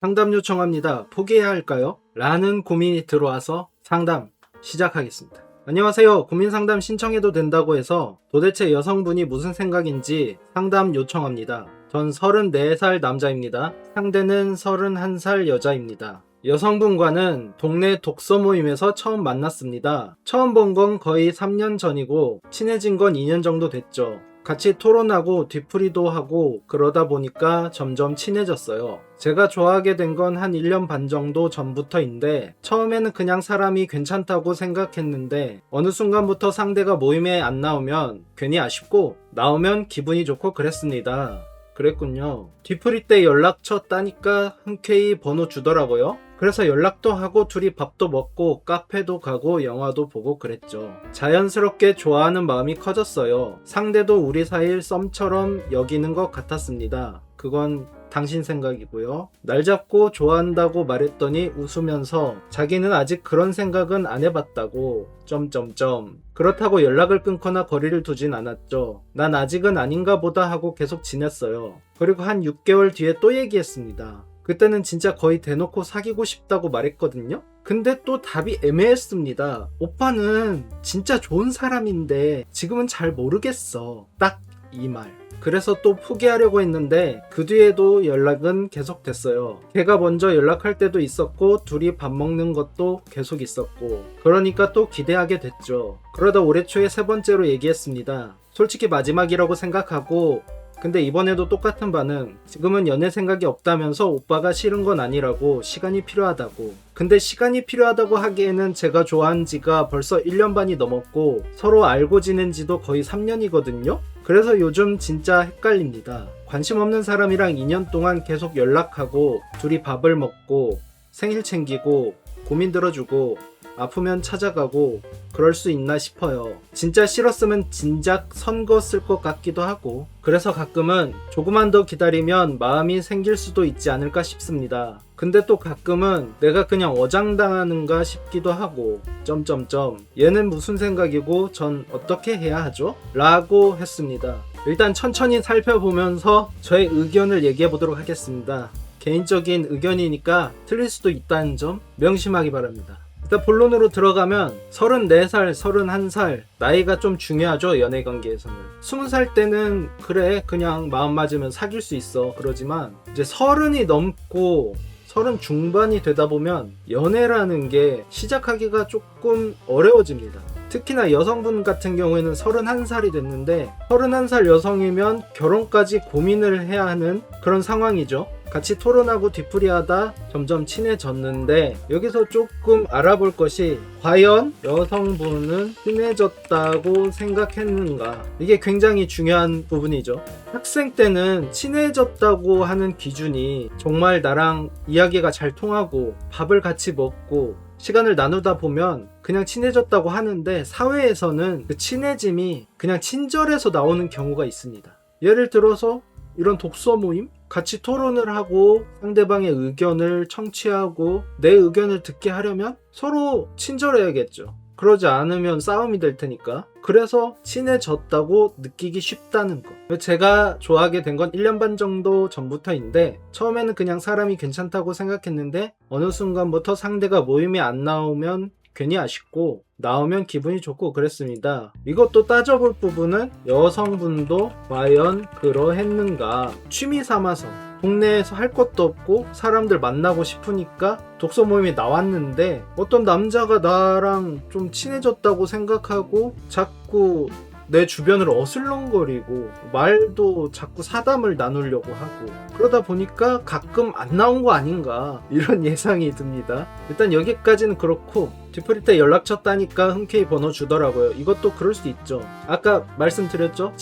상담 요청합니다. 포기해야 할까요? 라는 고민이 들어와서 상담 시작하겠습니다. 안녕하세요. 고민 상담 신청해도 된다고 해서 도대체 여성분이 무슨 생각인지 상담 요청합니다. 전 34살 남자입니다. 상대는 31살 여자입니다. 여성분과는 동네 독서 모임에서 처음 만났습니다. 처음 본 건 거의 3년 전이고 친해진 건 2년 정도 됐죠. 같이 토론하고 뒤풀이도 하고 그러다 보니까 점점 친해졌어요. 제가 좋아하게 된 건 한 1년 반 정도 전부터인데 처음에는 그냥 사람이 괜찮다고 생각했는데 어느 순간부터 상대가 모임에 안 나오면 괜히 아쉽고 나오면 기분이 좋고 그랬습니다. 그랬군요. 뒤풀이 때 연락처 따니까 흔쾌히 번호 주더라고요. 그래서 연락도 하고 둘이 밥도 먹고 카페도 가고 영화도 보고 그랬죠. 자연스럽게 좋아하는 마음이 커졌어요. 상대도 우리 사이를 썸처럼 여기는 것 같았습니다. 그건 당신 생각이고요. 날 잡고 좋아한다고 말했더니 웃으면서 자기는 아직 그런 생각은 안 해봤다고 그렇다고 연락을 끊거나 거리를 두진 않았죠. 난 아직은 아닌가 보다 하고 계속 지냈어요. 그리고 한 6개월 뒤에 또 얘기했습니다. 그때는 진짜 거의 대놓고 사귀고 싶다고 말했거든요. 근데 또 답이 애매했습니다. 오빠는 진짜 좋은 사람인데 지금은 잘 모르겠어. 딱 이 말. 그래서 또 포기하려고 했는데 그 뒤에도 연락은 계속 됐어요. 걔가 먼저 연락할 때도 있었고 둘이 밥 먹는 것도 계속 있었고 그러니까 또 기대하게 됐죠. 그러다 올해 초에 3번째로 얘기했습니다. 솔직히 마지막이라고 생각하고 근데 이번에도 똑같은 반응. 지금은 연애 생각이 없다면서 오빠가 싫은 건 아니라고 시간이 필요하다고. 근데 시간이 필요하다고 하기에는 제가 좋아한 지가 벌써 1년 반이 넘었고 서로 알고 지낸 지도 거의 3년이거든요. 그래서 요즘 진짜 헷갈립니다. 관심 없는 사람이랑 2년 동안 계속 연락하고 둘이 밥을 먹고 생일 챙기고 고민 들어주고 아프면 찾아가고 그럴 수 있나 싶어요. 진짜 싫었으면 진작 선 그었을 것 같기도 하고 그래서 가끔은 조금만 더 기다리면 마음이 생길 수도 있지 않을까 싶습니다. 근데 또 가끔은 내가 그냥 어장당하는가 싶기도 하고 얘는 무슨 생각이고 전 어떻게 해야 하죠? 라고 했습니다. 일단 천천히 살펴보면서 저의 의견을 얘기해 보도록 하겠습니다. 개인적인 의견이니까 틀릴 수도 있다는 점 명심하기 바랍니다. 일단 본론으로 들어가면 34살, 31살 나이가 좀 중요하죠. 연애관계에서는 20살 때는 그래 그냥 마음 맞으면 사귈 수 있어 그러지만 이제 30이 넘고 30 중반이 되다 보면 연애라는 게 시작하기가 조금 어려워집니다. 특히나 여성분 같은 경우에는 31살이 됐는데 31살 여성이면 결혼까지 고민을 해야 하는 그런 상황이죠. 같이 토론하고 뒤풀이하다 점점 친해졌는데 여기서 조금 알아볼 것이 과연 여성분은 친해졌다고 생각했는가? 이게 굉장히 중요한 부분이죠. 학생 때는 친해졌다고 하는 기준이 정말 나랑 이야기가 잘 통하고 밥을 같이 먹고 시간을 나누다 보면 그냥 친해졌다고 하는데 사회에서는 그 친해짐이 그냥 친절에서 나오는 경우가 있습니다. 예를 들어서 이런 독서 모임? 같이 토론을 하고 상대방의 의견을 청취하고 내 의견을 듣게 하려면 서로 친절해야겠죠. 그러지 않으면 싸움이 될 테니까. 그래서 친해졌다고 느끼기 쉽다는 거. 제가 좋아하게 된 건 1년 반 정도 전부터인데 처음에는 그냥 사람이 괜찮다고 생각했는데 어느 순간부터 상대가 모임에 안 나오면 괜히 아쉽고 나오면 기분이 좋고 그랬습니다. 이것도 따져볼 부분은 여성분도 과연 그러했는가. 취미 삼아서 동네에서 할 것도 없고 사람들 만나고 싶으니까 독서 모임에 나왔는데 어떤 남자가 나랑 좀 친해졌다고 생각하고 자꾸 내 주변을 어슬렁거리고 말도 자꾸 사담을 나누려고 하고 그러다 보니까 가끔 안 나온 거 아닌가 이런 예상이 듭니다. 일단 여기까지는 그렇고 뒤풀이 때 연락처 따니까 흔쾌히 번호 주더라고요. 이것도 그럴 수 있죠. 아까 말씀드렸죠?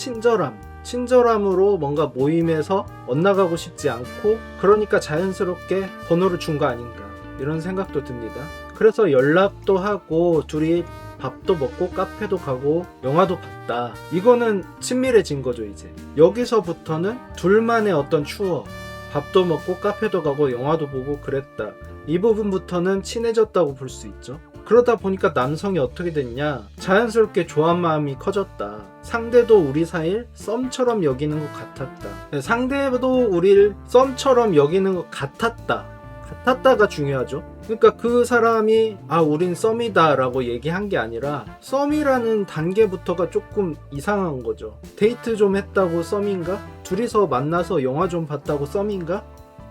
친절함으로 뭔가 모임에서 엇나가고 싶지 않고 그러니까 자연스럽게 번호를 준 거 아닌가 이런 생각도 듭니다. 그래서 연락도 하고 둘이 밥도 먹고 카페도 가고 영화도 봤다. 이거는 친밀해진 거죠. 이제 여기서부터는 둘만의 어떤 추억, 밥도 먹고 카페도 가고 영화도 보고 그랬다. 이 부분부터는 친해졌다고 볼 수 있죠. 그러다 보니까 남성이 어떻게 됐냐, 자연스럽게 좋아한 마음이 커졌다. 상대도 우리 사이를 썸처럼 여기는 것 같았다. 상대도 우리를 썸처럼 여기는 것 같았다. 같았다가 중요하죠. 그러니까 그 사람이 우린 썸이다 라고 얘기한 게 아니라 썸이라는 단계부터가 조금 이상한 거죠. 데이트 좀 했다고 썸인가? 둘이서 만나서 영화 좀 봤다고 썸인가?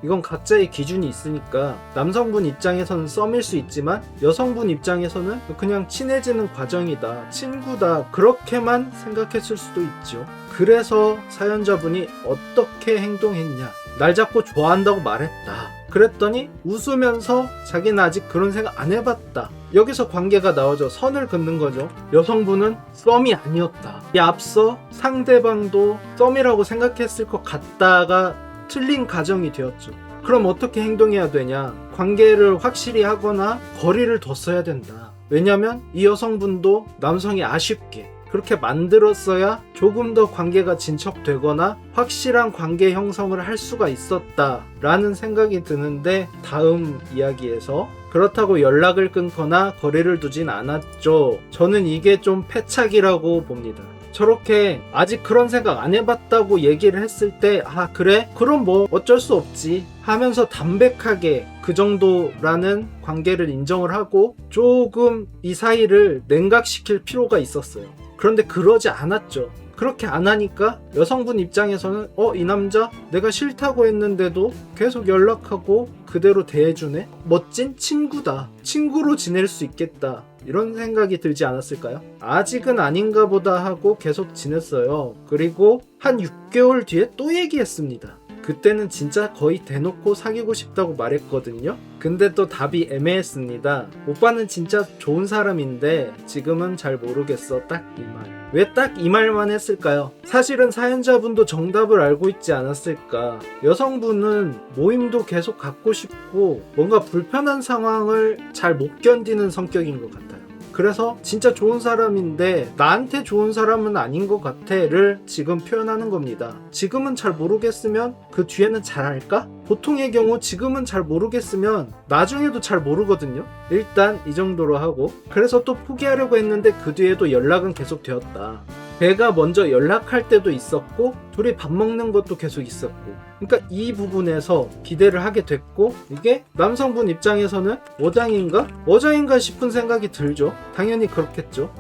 이건 각자의 기준이 있으니까 남성분 입장에서는 썸일 수 있지만 여성분 입장에서는 그냥 친해지는 과정이다, 친구다, 그렇게만 생각했을 수도 있죠. 그래서 사연자분이 어떻게 행동했냐, 날 자꾸 좋아한다고 말했다, 그랬더니 웃으면서 자기는 아직 그런 생각 안 해봤다. 여기서 관계가 나오죠. 선을 긋는 거죠. 여성분은 썸이 아니었다. 이 앞서 상대방도 썸이라고 생각했을 것 같다가 틀린 가정이 되었죠. 그럼 어떻게 행동해야 되냐? 관계를 확실히 하거나 거리를 뒀어야 된다. 왜냐면 이 여성분도 남성이 아쉽게 그렇게 만들었어야 조금 더 관계가 진척되거나 확실한 관계 형성을 할 수가 있었다라는 생각이 드는데, 다음 이야기에서 그렇다고 연락을 끊거나 거리를 두진 않았죠. 저는 이게 좀 패착이라고 봅니다. 저렇게 아직 그런 생각 안 해봤다고 얘기를 했을 때 그래? 그럼 뭐 어쩔 수 없지 하면서 담백하게 그 정도라는 관계를 인정을 하고 조금 이 사이를 냉각시킬 필요가 있었어요. 그런데 그러지 않았죠. 그렇게 안 하니까 여성분 입장에서는 이 남자 내가 싫다고 했는데도 계속 연락하고 그대로 대해주네? 멋진 친구다. 친구로 지낼 수 있겠다. 이런 생각이 들지 않았을까요? 아직은 아닌가 보다 하고 계속 지냈어요. 그리고 한 6개월 뒤에 또 얘기했습니다. 그때는 진짜 거의 대놓고 사귀고 싶다고 말했거든요. 근데 또 답이 애매했습니다. 오빠는 진짜 좋은 사람인데 지금은 잘 모르겠어. 딱 이 말. 왜 딱 이 말만 했을까요? 사실은 사연자분도 정답을 알고 있지 않았을까. 여성분은 모임도 계속 갖고 싶고 뭔가 불편한 상황을 잘 못 견디는 성격인 것 같아요. 그래서 진짜 좋은 사람인데 나한테 좋은 사람은 아닌 것 같아를 지금 표현하는 겁니다. 지금은 잘 모르겠으면 그 뒤에는 잘 알까? 보통의 경우 지금은 잘 모르겠으면 나중에도 잘 모르거든요. 일단 이 정도로 하고, 그래서 또 포기하려고 했는데 그 뒤에도 연락은 계속 되었다. 걔가 먼저 연락할 때도 있었고 둘이 밥 먹는 것도 계속 있었고, 그러니까 이 부분에서 기대를 하게 됐고, 이게 남성분 입장에서는 어장인가 싶은 생각이 들죠. 당연히 그렇겠죠.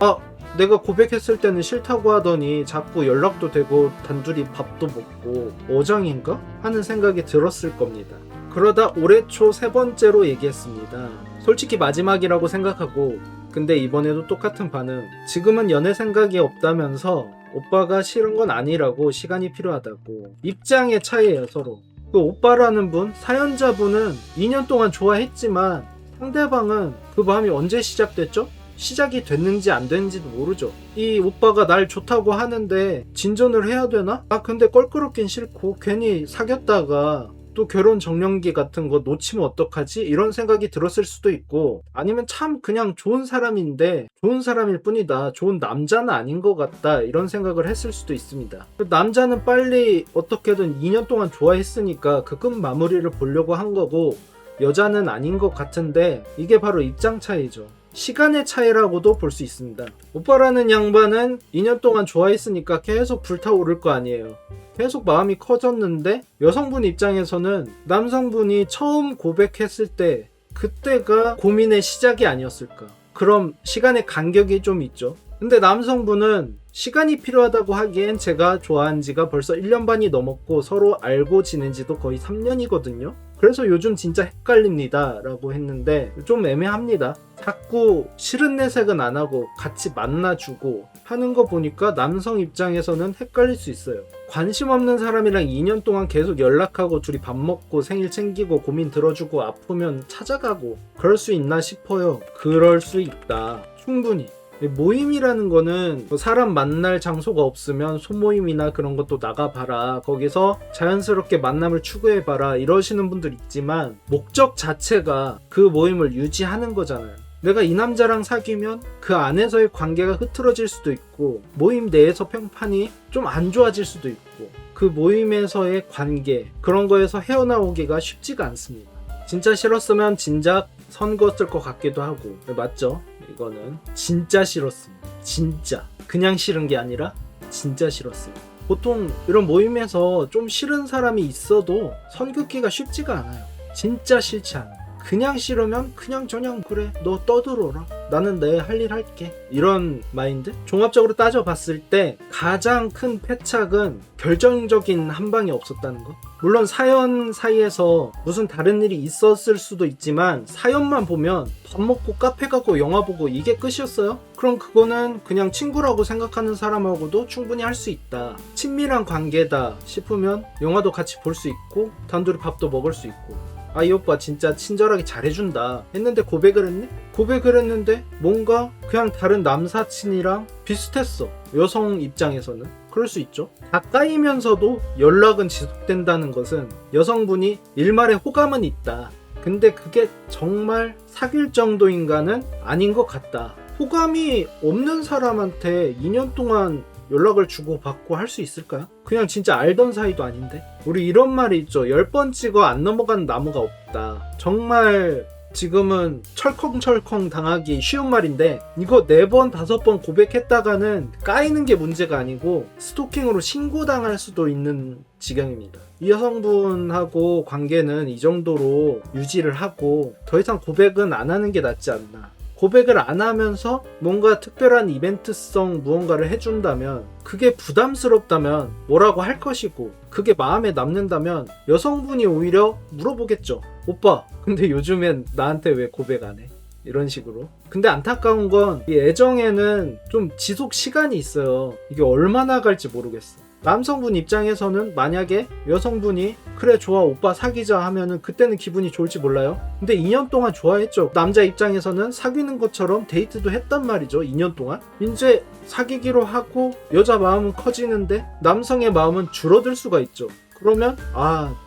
내가 고백했을 때는 싫다고 하더니 자꾸 연락도 되고 단둘이 밥도 먹고 어장인가? 하는 생각이 들었을 겁니다. 그러다 올해 초 3번째로 얘기했습니다. 솔직히 마지막이라고 생각하고, 근데 이번에도 똑같은 반응. 지금은 연애 생각이 없다면서 오빠가 싫은 건 아니라고, 시간이 필요하다고. 입장의 차이예요, 서로. 그 오빠라는 분, 사연자분은 2년 동안 좋아했지만 상대방은 그 마음이 언제 시작됐죠? 시작이 됐는지 안 됐는지도 모르죠. 이 오빠가 날 좋다고 하는데 진전을 해야 되나? 근데 껄끄럽긴 싫고 괜히 사귀었다가 또 결혼 정년기 같은 거 놓치면 어떡하지? 이런 생각이 들었을 수도 있고, 아니면 참 그냥 좋은 사람인데 좋은 사람일 뿐이다, 좋은 남자는 아닌 것 같다, 이런 생각을 했을 수도 있습니다. 남자는 빨리 어떻게든 2년 동안 좋아했으니까 그 끝 마무리를 보려고 한 거고, 여자는 아닌 것 같은데 이게 바로 입장 차이죠. 시간의 차이라고도 볼 수 있습니다. 오빠라는 양반은 2년 동안 좋아했으니까 계속 불타오를 거 아니에요. 계속 마음이 커졌는데 여성분 입장에서는 남성분이 처음 고백했을 때 그때가 고민의 시작이 아니었을까. 그럼 시간의 간격이 좀 있죠. 근데 남성분은 시간이 필요하다고 하기엔 제가 좋아한 지가 벌써 1년 반이 넘었고 서로 알고 지낸 지도 거의 3년이거든요. 그래서 요즘 진짜 헷갈립니다 라고 했는데 좀 애매합니다. 자꾸 싫은 내색은 안 하고 같이 만나주고 하는 거 보니까 남성 입장에서는 헷갈릴 수 있어요. 관심 없는 사람이랑 2년 동안 계속 연락하고 둘이 밥 먹고 생일 챙기고 고민 들어주고 아프면 찾아가고 그럴 수 있나 싶어요. 그럴 수 있다. 충분히. 모임이라는 거는 사람 만날 장소가 없으면 소모임이나 그런 것도 나가봐라, 거기서 자연스럽게 만남을 추구해봐라 이러시는 분들 있지만, 목적 자체가 그 모임을 유지하는 거잖아요. 내가 이 남자랑 사귀면 그 안에서의 관계가 흐트러질 수도 있고 모임 내에서 평판이 좀 안 좋아질 수도 있고, 그 모임에서의 관계 그런 거에서 헤어나오기가 쉽지가 않습니다. 진짜 싫었으면 진작 선 그었을 것 같기도 하고. 맞죠? 이거는 진짜 싫었습니다. 진짜 그냥 싫은 게 아니라 진짜 싫었어요. 보통 이런 모임에서 좀 싫은 사람이 있어도 선 긋기가 쉽지가 않아요. 진짜 싫지 않아. 그냥 싫으면 그냥 그래 너 떠들어라, 나는 내 할 일 할게, 이런 마인드? 종합적으로 따져봤을 때 가장 큰 패착은 결정적인 한 방이 없었다는 거. 물론 사연 사이에서 무슨 다른 일이 있었을 수도 있지만 사연만 보면 밥 먹고 카페 가고 영화 보고 이게 끝이었어요? 그럼 그거는 그냥 친구라고 생각하는 사람하고도 충분히 할 수 있다, 친밀한 관계다 싶으면 영화도 같이 볼 수 있고 단둘이 밥도 먹을 수 있고, 아, 이 오빠 진짜 친절하게 잘해준다 했는데 고백을 했네? 고백을 했는데 뭔가 그냥 다른 남사친이랑 비슷했어, 여성 입장에서는. 그럴 수 있죠. 가까이면서도 연락은 지속된다는 것은 여성분이 일말의 호감은 있다, 근데 그게 정말 사귈 정도인가는 아닌 것 같다. 호감이 없는 사람한테 2년 동안 연락을 주고받고 할 수 있을까요? 그냥 진짜 알던 사이도 아닌데. 우리 이런 말이 있죠. 10번 찍어 안 넘어간 나무가 없다. 정말 지금은 철컹철컹 당하기 쉬운 말인데, 이거 4번 5번 고백했다가는 까이는 게 문제가 아니고 스토킹으로 신고당할 수도 있는 지경입니다. 이 여성분하고 관계는 이 정도로 유지를 하고 더 이상 고백은 안 하는 게 낫지 않나. 고백을 안 하면서 뭔가 특별한 이벤트성 무언가를 해준다면, 그게 부담스럽다면 뭐라고 할 것이고, 그게 마음에 남는다면 여성분이 오히려 물어보겠죠. 오빠, 근데 요즘엔 나한테 왜 고백 안 해? 이런 식으로. 근데 안타까운 건 이 애정에는 좀 지속 시간이 있어요. 이게 얼마나 갈지 모르겠어. 남성분 입장에서는 만약에 여성분이 그래 좋아 오빠 사귀자 하면은 그때는 기분이 좋을지 몰라요. 근데 2년 동안 좋아했죠. 남자 입장에서는 사귀는 것처럼 데이트도 했단 말이죠. 2년 동안. 이제 사귀기로 하고 여자 마음은 커지는데 남성의 마음은 줄어들 수가 있죠. 그러면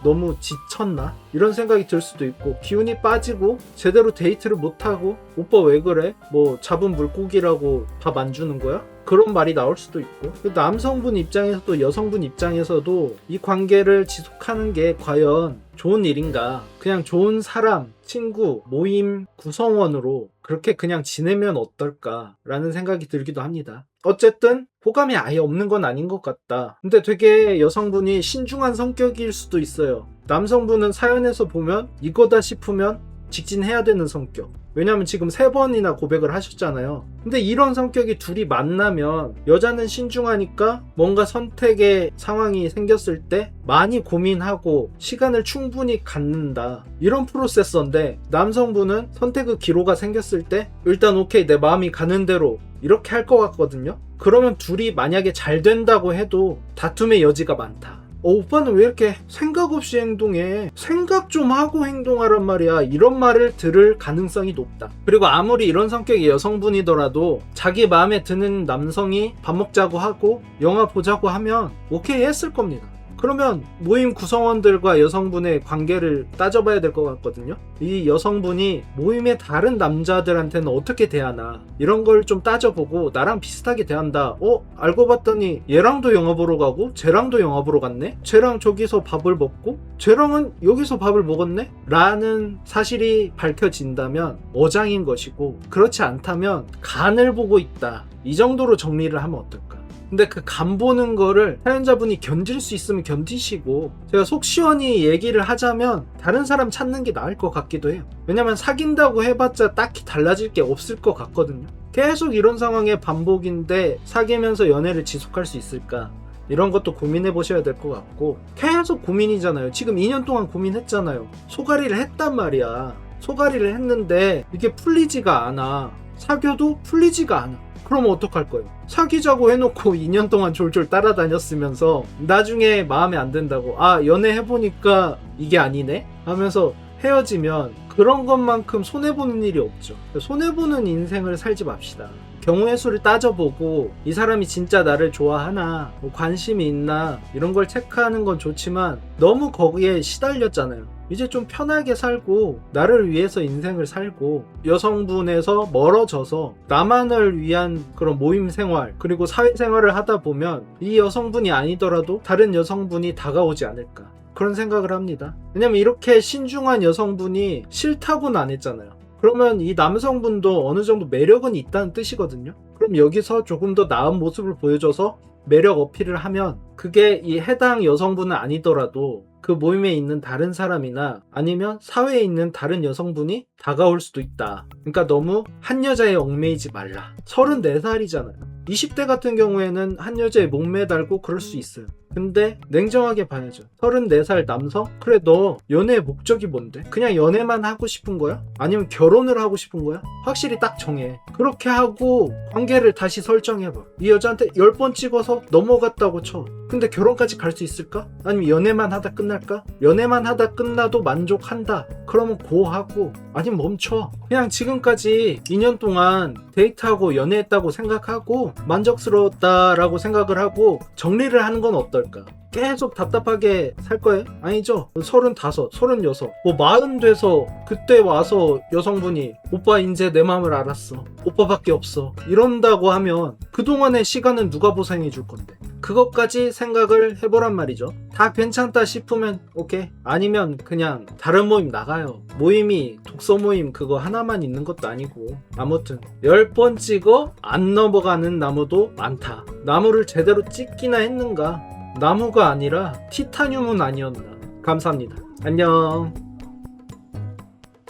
너무 지쳤나? 이런 생각이 들 수도 있고, 기운이 빠지고 제대로 데이트를 못하고 오빠 왜 그래? 뭐 잡은 물고기라고 밥 안 주는 거야? 그런 말이 나올 수도 있고, 남성분 입장에서도 여성분 입장에서도 이 관계를 지속하는 게 과연 좋은 일인가? 그냥 좋은 사람, 친구, 모임 구성원으로 그렇게 그냥 지내면 어떨까라는 생각이 들기도 합니다. 어쨌든 호감이 아예 없는 건 아닌 것 같다. 근데 되게 여성분이 신중한 성격일 수도 있어요. 남성분은 사연에서 보면 이거다 싶으면 직진해야 되는 성격. 왜냐면 지금 3번이나 고백을 하셨잖아요. 근데 이런 성격이 둘이 만나면 여자는 신중하니까 뭔가 선택의 상황이 생겼을 때 많이 고민하고 시간을 충분히 갖는다, 이런 프로세서인데, 남성분은 선택의 기로가 생겼을 때 일단 오케이 내 마음이 가는 대로 이렇게 할 것 같거든요. 그러면 둘이 만약에 잘 된다고 해도 다툼의 여지가 많다. 오빠는 왜 이렇게 생각 없이 행동해? 생각 좀 하고 행동하란 말이야. 이런 말을 들을 가능성이 높다. 그리고 아무리 이런 성격의 여성분이더라도 자기 마음에 드는 남성이 밥 먹자고 하고 영화 보자고 하면 오케이 했을 겁니다. 그러면 모임 구성원들과 여성분의 관계를 따져봐야 될 것 같거든요. 이 여성분이 모임의 다른 남자들한테는 어떻게 대하나, 이런 걸 좀 따져보고 나랑 비슷하게 대한다. 알고 봤더니 얘랑도 영화 보러 가고 쟤랑도 영화 보러 갔네? 쟤랑 저기서 밥을 먹고 쟤랑은 여기서 밥을 먹었네? 라는 사실이 밝혀진다면 어장인 것이고, 그렇지 않다면 간을 보고 있다, 이 정도로 정리를 하면 어떨까? 근데 그 간 보는 거를 사연자분이 견딜 수 있으면 견디시고, 제가 속 시원히 얘기를 하자면 다른 사람 찾는 게 나을 것 같기도 해요. 왜냐면 사귄다고 해봤자 딱히 달라질 게 없을 것 같거든요. 계속 이런 상황의 반복인데 사귀면서 연애를 지속할 수 있을까? 이런 것도 고민해 보셔야 될 것 같고, 계속 고민이잖아요. 지금 2년 동안 고민했잖아요. 소가리를 했단 말이야. 소가리를 했는데 이게 풀리지가 않아. 사귀어도 풀리지가 않아. 그러면 어떡할 거예요? 사귀자고 해놓고 2년 동안 졸졸 따라다녔으면서 나중에 마음에 안 든다고 연애해보니까 이게 아니네? 하면서 헤어지면 그런 것만큼 손해보는 일이 없죠. 손해보는 인생을 살지 맙시다. 경우의 수를 따져보고 이 사람이 진짜 나를 좋아하나, 뭐 관심이 있나, 이런 걸 체크하는 건 좋지만 너무 거기에 시달렸잖아요. 이제 좀 편하게 살고 나를 위해서 인생을 살고, 여성분에서 멀어져서 나만을 위한 그런 모임 생활 그리고 사회생활을 하다 보면 이 여성분이 아니더라도 다른 여성분이 다가오지 않을까, 그런 생각을 합니다. 왜냐면 이렇게 신중한 여성분이 싫다고는 안 했잖아요. 그러면 이 남성분도 어느 정도 매력은 있다는 뜻이거든요. 그럼 여기서 조금 더 나은 모습을 보여줘서 매력 어필을 하면, 그게 이 해당 여성분은 아니더라도 그 모임에 있는 다른 사람이나 아니면 사회에 있는 다른 여성분이 다가올 수도 있다. 그러니까 너무 한 여자에 얽매이지 말라. 34살이잖아요. 20대 같은 경우에는 한 여자에 목매달고 그럴 수 있어요. 근데 냉정하게 봐야죠. 34살 남성? 그래, 너 연애의 목적이 뭔데? 그냥 연애만 하고 싶은 거야? 아니면 결혼을 하고 싶은 거야? 확실히 딱 정해. 그렇게 하고 관계를 다시 설정해봐. 이 여자한테 10번 찍어서 넘어갔다고 쳐. 근데 결혼까지 갈 수 있을까? 아니면 연애만 하다 끝날까? 연애만 하다 끝나도 만족한다. 그러면 고하고, 아니면 멈춰. 그냥 지금까지 2년 동안 데이트하고 연애했다고 생각하고 만족스러웠다라고 생각을 하고 정리를 하는 건 어떨까? 계속 답답하게 살 거예요? 아니죠. 35, 36, 뭐 40 돼서 그때 와서 여성분이 오빠 이제 내 마음을 알았어. 오빠밖에 없어. 이런다고 하면 그동안의 시간은 누가 보상해 줄 건데? 그것까지 생각을 해보란 말이죠. 다 괜찮다 싶으면 오케이. 아니면 그냥 다른 모임 나가요. 모임이 독서 모임 그거 하나만 있는 것도 아니고. 아무튼 10번 찍어 안 넘어가는 나무도 많다. 나무를 제대로 찍기나 했는가? 나무가 아니라 티타늄은 아니었나. 감사합니다. 안녕.